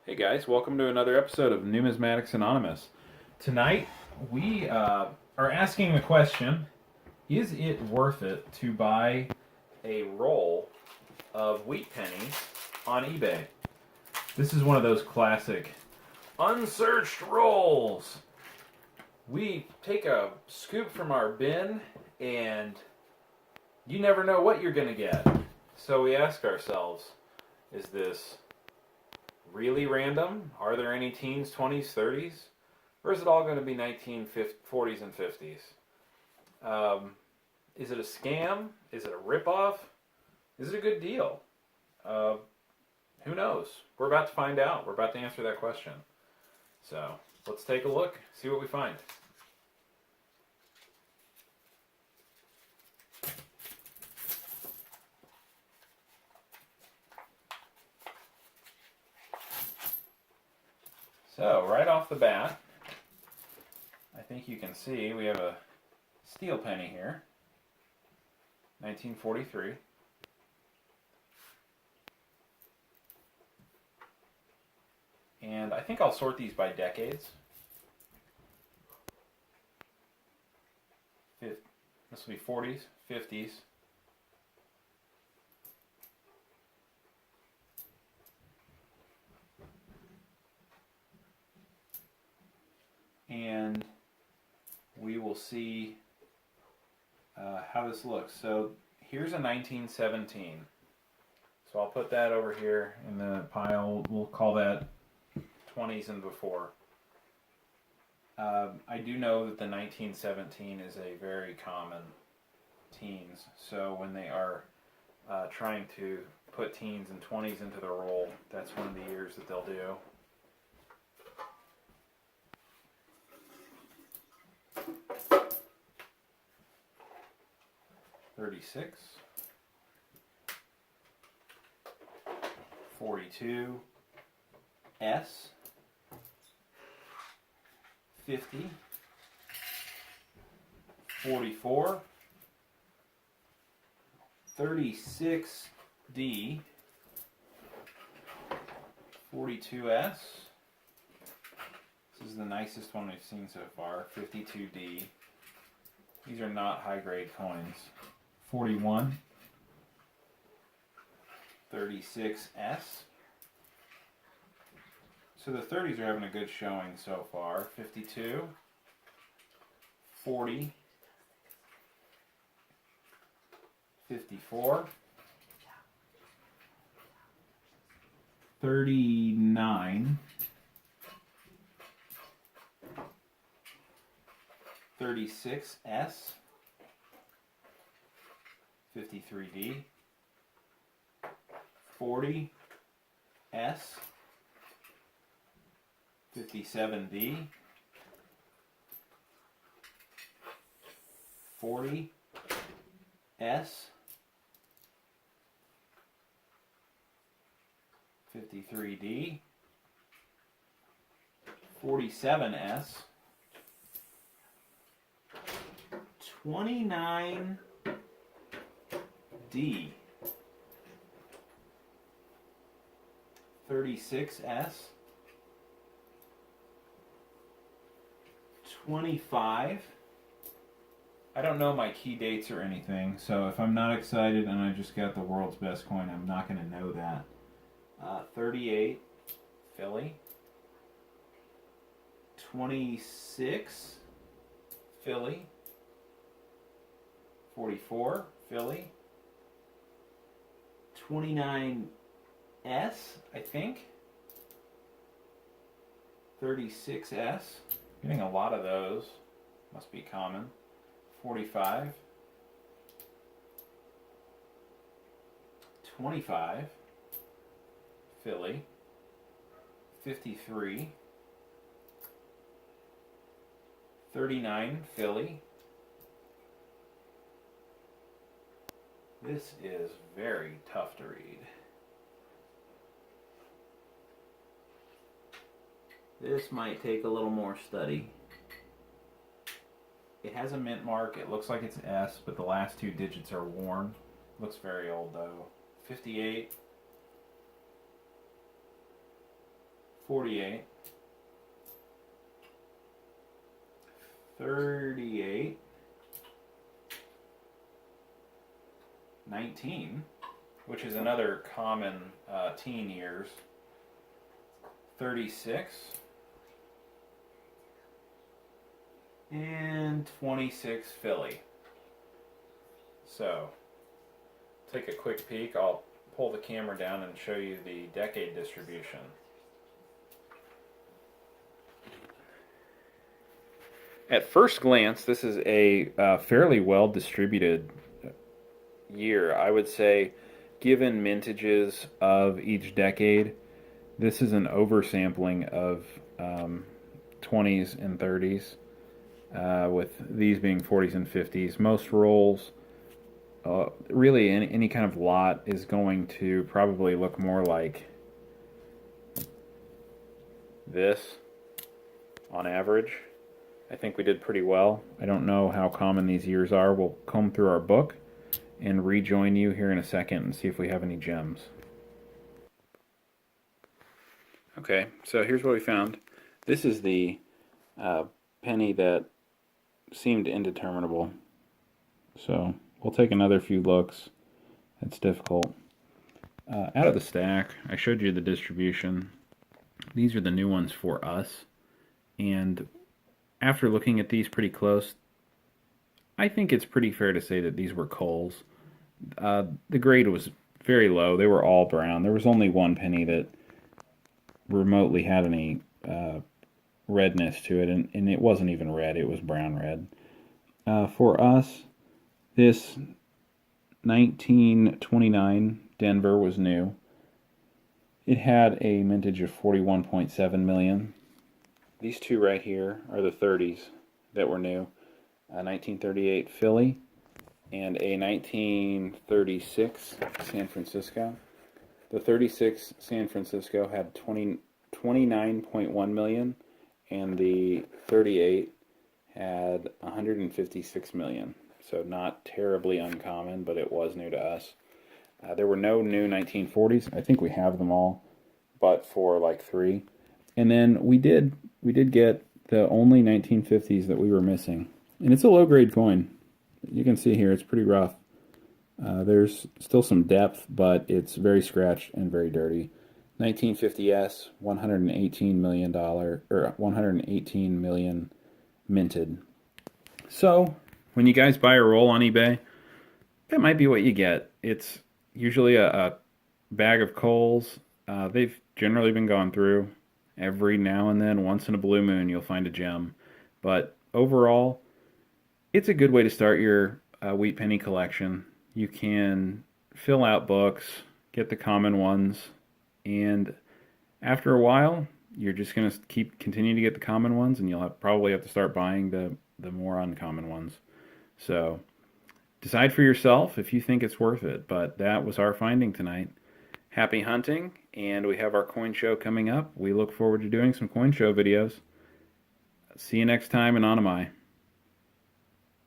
Hey guys, welcome to another episode of Numismatics Anonymous. Tonight we are asking the question, is it worth it to buy a roll of wheat pennies on eBay? This is one of those classic unsearched rolls. We take a scoop from our bin and you never know what you're going to get. So we ask ourselves, is this really random? Are there any teens, 20s, 30s? Or is it all going to be 1940s and 50s? Is it a scam? Is it a ripoff? Is it a good deal? Who knows? We're about to find out. We're about to answer that question. So let's take a look, see what we find. So right off the bat, I think you can see we have a steel penny here, 1943. And I think I'll sort these by decades. This will be 40s, 50s. And we will see how this looks. So here's a 1917. So I'll put that over here in the pile. We'll call that 20s and before. I do know that the 1917 is a very common teens. So when they are trying to put teens and 20s into the roll, that's one of the years that they'll do. $36, 42, S, 50, 44, 36D, 42S. This is the nicest one we've seen so far, 52D. These are not high-grade coins. 41, 36S. So the 30s are having a good showing so far. 52, 40, 54, 39, 36S, 53D, 40S, 57D, 40S, 53D, 47S, 29D, 36S, 25. I don't know my key dates or anything, so if I'm not excited and I just got the world's best coin, I'm not going to know that. 38, Philly. 26, Philly. 44, Philly. 29S, I think. 36S. Getting a lot of those. Must be common. 45. 25. Philly. 53. 39, Philly. This is very tough to read. This might take a little more study. It has a mint mark. It looks like it's S, but the last two digits are worn. Looks very old though. 58, 48, 38, 19, which is another common teen years, 36, and 26 Philly. So, take a quick peek. I'll pull the camera down and show you the decade distribution. At first glance, this is a fairly well distributed year. I would say, given mintages of each decade, this is an oversampling of 20s and 30s, with these being 40s and 50s. Most rolls, really any kind of lot, is going to probably look more like this on average. I think we did pretty well. I don't know how common these years are. We'll comb through our book and rejoin you here in a second and see if we have any gems. Okay, so here's what we found. This is the penny that seemed indeterminable. So we'll take another few looks. It's difficult. Out of the stack, I showed you the distribution. These are the new ones for us. And after looking at these pretty close, I think it's pretty fair to say that these were coals. The grade was very low. They were all brown. There was only one penny that remotely had any redness to it, and it wasn't even red. It was brown red. For us, this 1929 Denver was new. It had a mintage of 41.7 million. These two right here are the 30s that were new. A 1938 Philly and a 1936 San Francisco. The 36 San Francisco had 29.1 million, and the 38 had 156 million. So not terribly uncommon, but it was new to us. There were no new 1940s. I think we have them all, but for like 3. And then we did get the only 1950s that we were missing. And it's a low-grade coin. You can see here it's pretty rough. There's still some depth, but it's very scratched and very dirty. 1950s, $118 million, or 118 million minted. So, when you guys buy a roll on eBay, that might be what you get. It's usually a bag of coals. They've generally been gone through. Every now and then, once in a blue moon, you'll find a gem. But overall, it's a good way to start your wheat penny collection. You can fill out books, get the common ones, and after a while, you're just going to continue to get the common ones, and you'll probably have to start buying the more uncommon ones. So decide for yourself if you think it's worth it. But that was our finding tonight. Happy hunting, and we have our coin show coming up. We look forward to doing some coin show videos. See you next time in Anamai.